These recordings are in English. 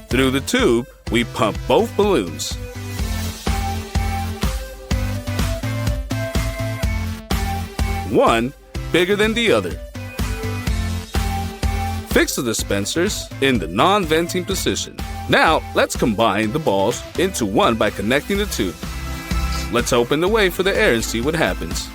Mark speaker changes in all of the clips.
Speaker 1: Through the tube, we pump both balloons. One bigger than the other. Fix the dispensers in the non-venting position. Now, let's combine the balls into one by connecting the tube. Let's open the way for the air and see what happens.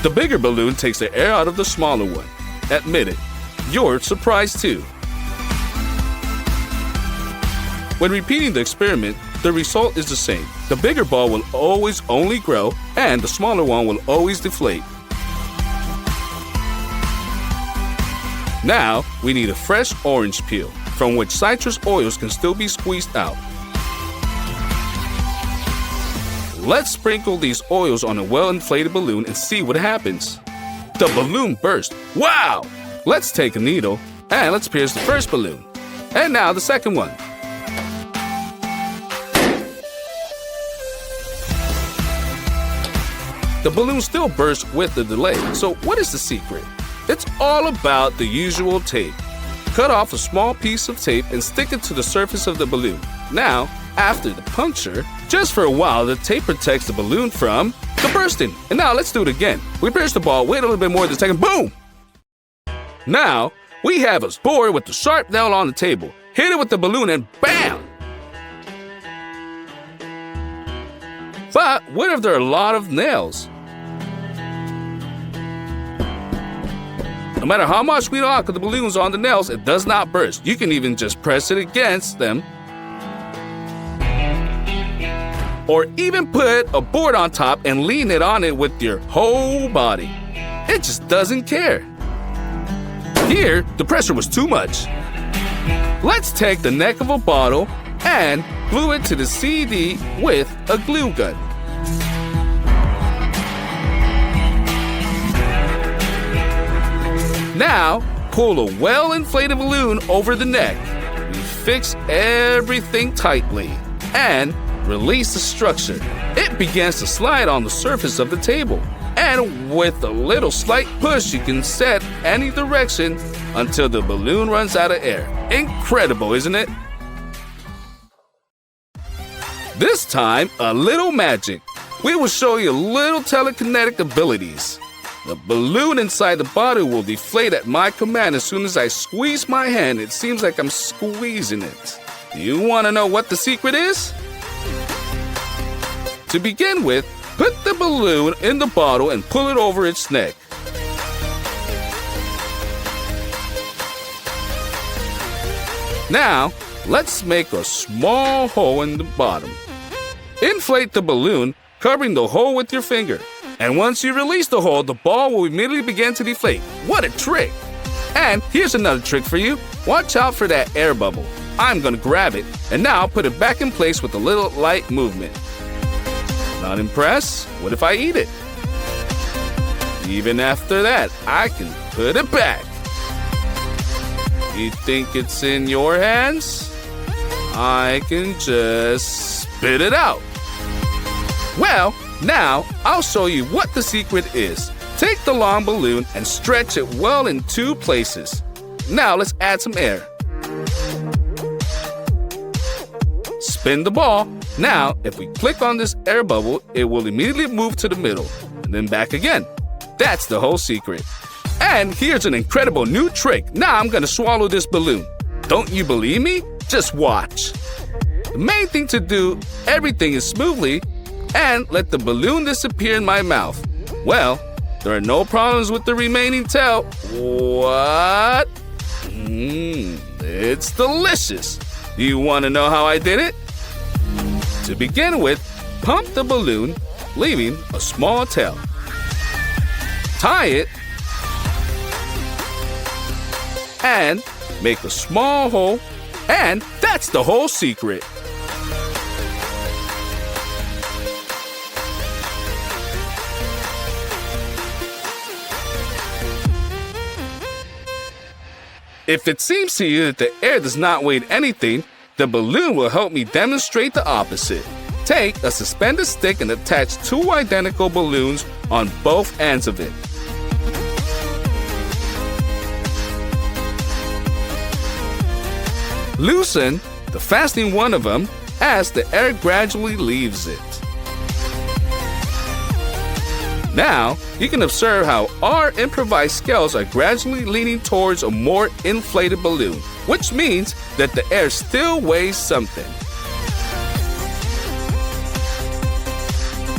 Speaker 1: The bigger balloon takes the air out of the smaller one. Admit it, you're surprised too. When repeating the experiment, the result is the same. The bigger ball will always only grow, and the smaller one will always deflate. Now, we need a fresh orange peel, from which citrus oils can still be squeezed out. Let's sprinkle these oils on a well-inflated balloon and see what happens. The balloon burst. Wow! Let's take a needle and let's pierce the first balloon. And now the second one. The balloon still bursts with the delay, so what is the secret? It's all about the usual tape. Cut off a small piece of tape and stick it to the surface of the balloon. Now, after the puncture, just for a while, the tape protects the balloon from the bursting. And now let's do it again. We pierce the ball, wait a little bit more than a second, boom! Now, we have a board with the sharp nail on the table. Hit it with the balloon and bam! But what if there are a lot of nails? No matter how much we lock the balloons on the nails, it does not burst. You can even just press it against them. Or even put a board on top and lean it on it with your whole body. It just doesn't care. Here, the pressure was too much. Let's take the neck of a bottle and glue it to the CD with a glue gun. Now, pull a well-inflated balloon over the neck. We fix everything tightly and release the structure. It begins to slide on the surface of the table. And with a little slight push, you can set any direction until the balloon runs out of air. Incredible, isn't it? This time, a little magic. We will show you little telekinetic abilities. The balloon inside the bottle will deflate at my command as soon as I squeeze my hand. It seems like I'm squeezing it. Do you want to know what the secret is? To begin with, put the balloon in the bottle and pull it over its neck. Now, let's make a small hole in the bottom. Inflate the balloon, covering the hole with your finger. And once you release the hole, the ball will immediately begin to deflate. What a trick! And here's another trick for you. Watch out for that air bubble. I'm gonna grab it, and now put it back in place with a little light movement. Not impressed? What if I eat it? Even after that, I can put it back. You think it's in your hands? I can just spit it out. Well, now I'll show you what the secret is. Take the long balloon and stretch it well in two places. Now let's add some air. Spin the ball. Now, if we click on this air bubble, it will immediately move to the middle, and then back again. That's the whole secret. And here's an incredible new trick. Now I'm gonna swallow this balloon. Don't you believe me? Just watch. The main thing to do, everything is smoothly, and let the balloon disappear in my mouth. Well, there are no problems with the remaining tail. What? It's delicious. Do you want to know how I did it? To begin with, pump the balloon, leaving a small tail. Tie it, and make a small hole, and that's the whole secret. If it seems to you that the air does not weigh anything, the balloon will help me demonstrate the opposite. Take a suspended stick and attach two identical balloons on both ends of it. Loosen the fastening one of them as the air gradually leaves it. Now, you can observe how our improvised scales are gradually leaning towards a more inflated balloon, which means that the air still weighs something.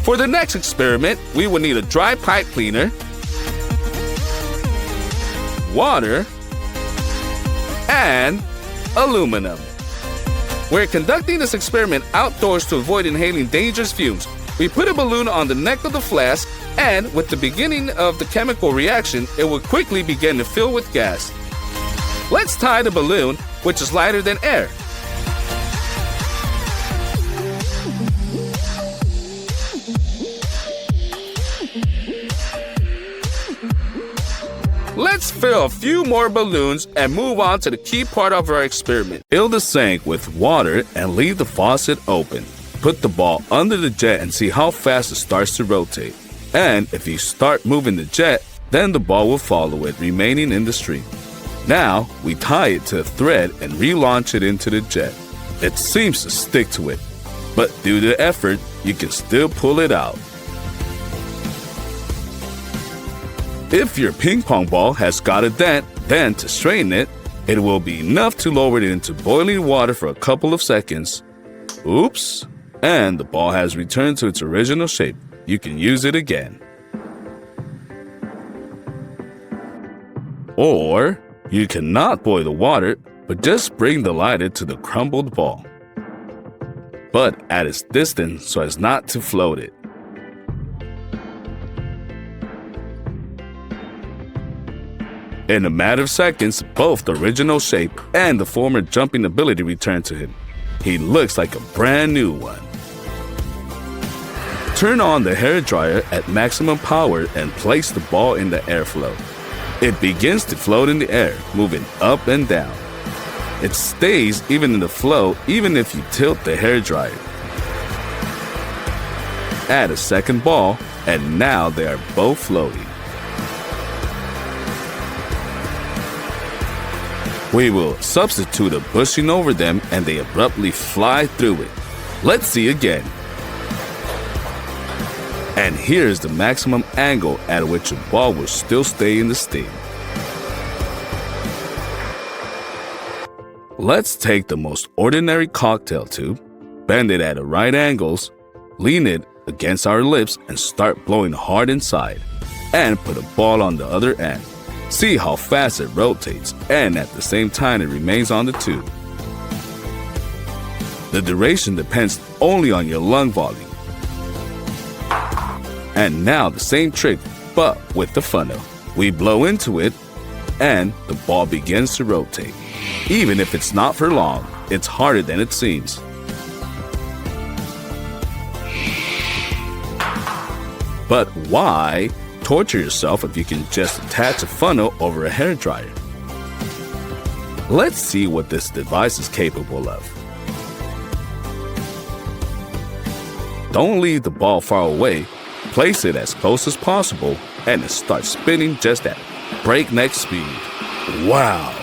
Speaker 1: For the next experiment, we will need a dry pipe cleaner, water, and aluminum. We're conducting this experiment outdoors to avoid inhaling dangerous fumes. We put a balloon on the neck of the flask, and with the beginning of the chemical reaction, it will quickly begin to fill with gas. Let's tie the balloon, which is lighter than air. Let's fill a few more balloons and move on to the key part of our experiment. Fill the sink with water and leave the faucet open. Put the ball under the jet and see how fast it starts to rotate. And if you start moving the jet, then the ball will follow it, remaining in the stream. Now, we tie it to a thread and relaunch it into the jet. It seems to stick to it, but due to effort, you can still pull it out. If your ping pong ball has got a dent, then to straighten it, it will be enough to lower it into boiling water for a couple of seconds. Oops! And the ball has returned to its original shape. You can use it again. Or you cannot boil the water, but just bring the lighter to the crumbled ball, but at its distance so as not to float it. In a matter of seconds, both the original shape and the former jumping ability return to him. He looks like a brand new one. Turn on the hairdryer at maximum power and place the ball in the airflow. It begins to float in the air, moving up and down. It stays even in the flow even if you tilt the hairdryer. Add a second ball, and now they are both floating. We will substitute a bushing over them and they abruptly fly through it. Let's see again. And here's the maximum angle at which a ball will still stay in the steam. Let's take the most ordinary cocktail tube, bend it at right angles, lean it against our lips and start blowing hard inside, and put a ball on the other end. See how fast it rotates, and at the same time it remains on the tube. The duration depends only on your lung volume. And now the same trick, but with the funnel. We blow into it, and the ball begins to rotate. Even if it's not for long, it's harder than it seems. But why torture yourself if you can just attach a funnel over a hairdryer? Let's see what this device is capable of. Don't leave the ball far away. Place it as close as possible and it starts spinning just at breakneck speed. Wow!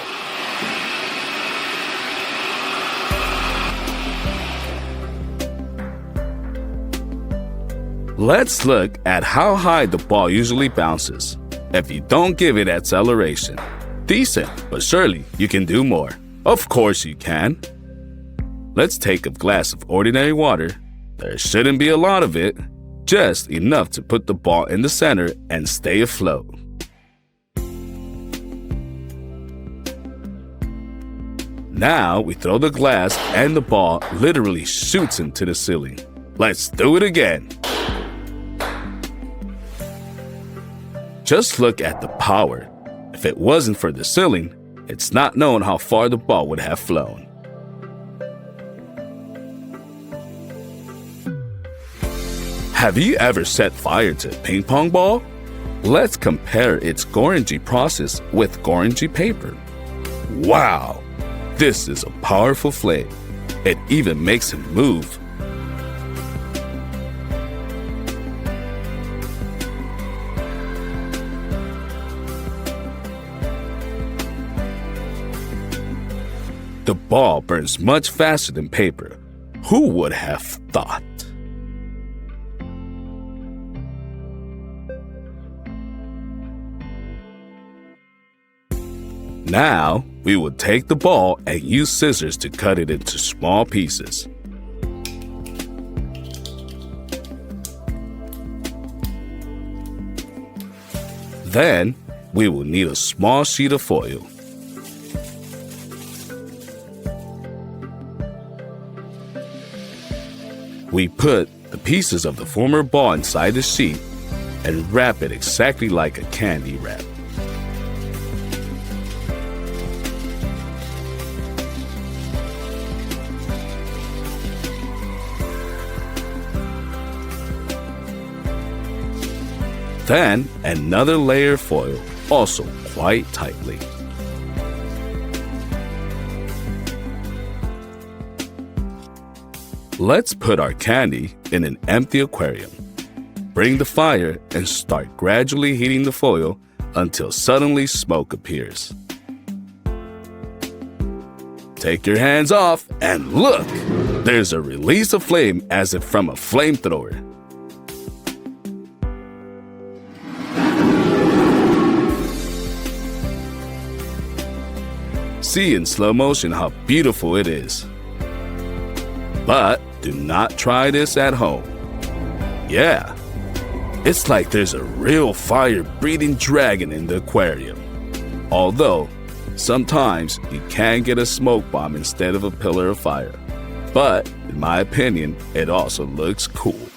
Speaker 1: Let's look at how high the ball usually bounces if you don't give it acceleration. Decent, but surely you can do more. Of course you can. Let's take a glass of ordinary water. There shouldn't be a lot of it, just enough to put the ball in the center and stay afloat. Now we throw the glass and the ball literally shoots into the ceiling. Let's do it again. Just look at the power. If it wasn't for the ceiling, it's not known how far the ball would have flown. Have you ever set fire to a ping pong ball? Let's compare its Gorenge process with Gorenge paper. Wow! This is a powerful flame. It even makes him move. The ball burns much faster than paper. Who would have thought? Now, we will take the ball and use scissors to cut it into small pieces. Then, we will need a small sheet of foil. We put the pieces of the former ball inside the sheet and wrap it exactly like a candy wrap. Then another layer of foil, also quite tightly. Let's put our candy in an empty aquarium. Bring the fire and start gradually heating the foil until suddenly smoke appears. Take your hands off and look! There's a release of flame as if from a flamethrower. See in slow motion how beautiful it is. But do not try this at home. Yeah, it's like there's a real fire-breathing dragon in the aquarium. Although, sometimes you can get a smoke bomb instead of a pillar of fire. But, in my opinion, it also looks cool.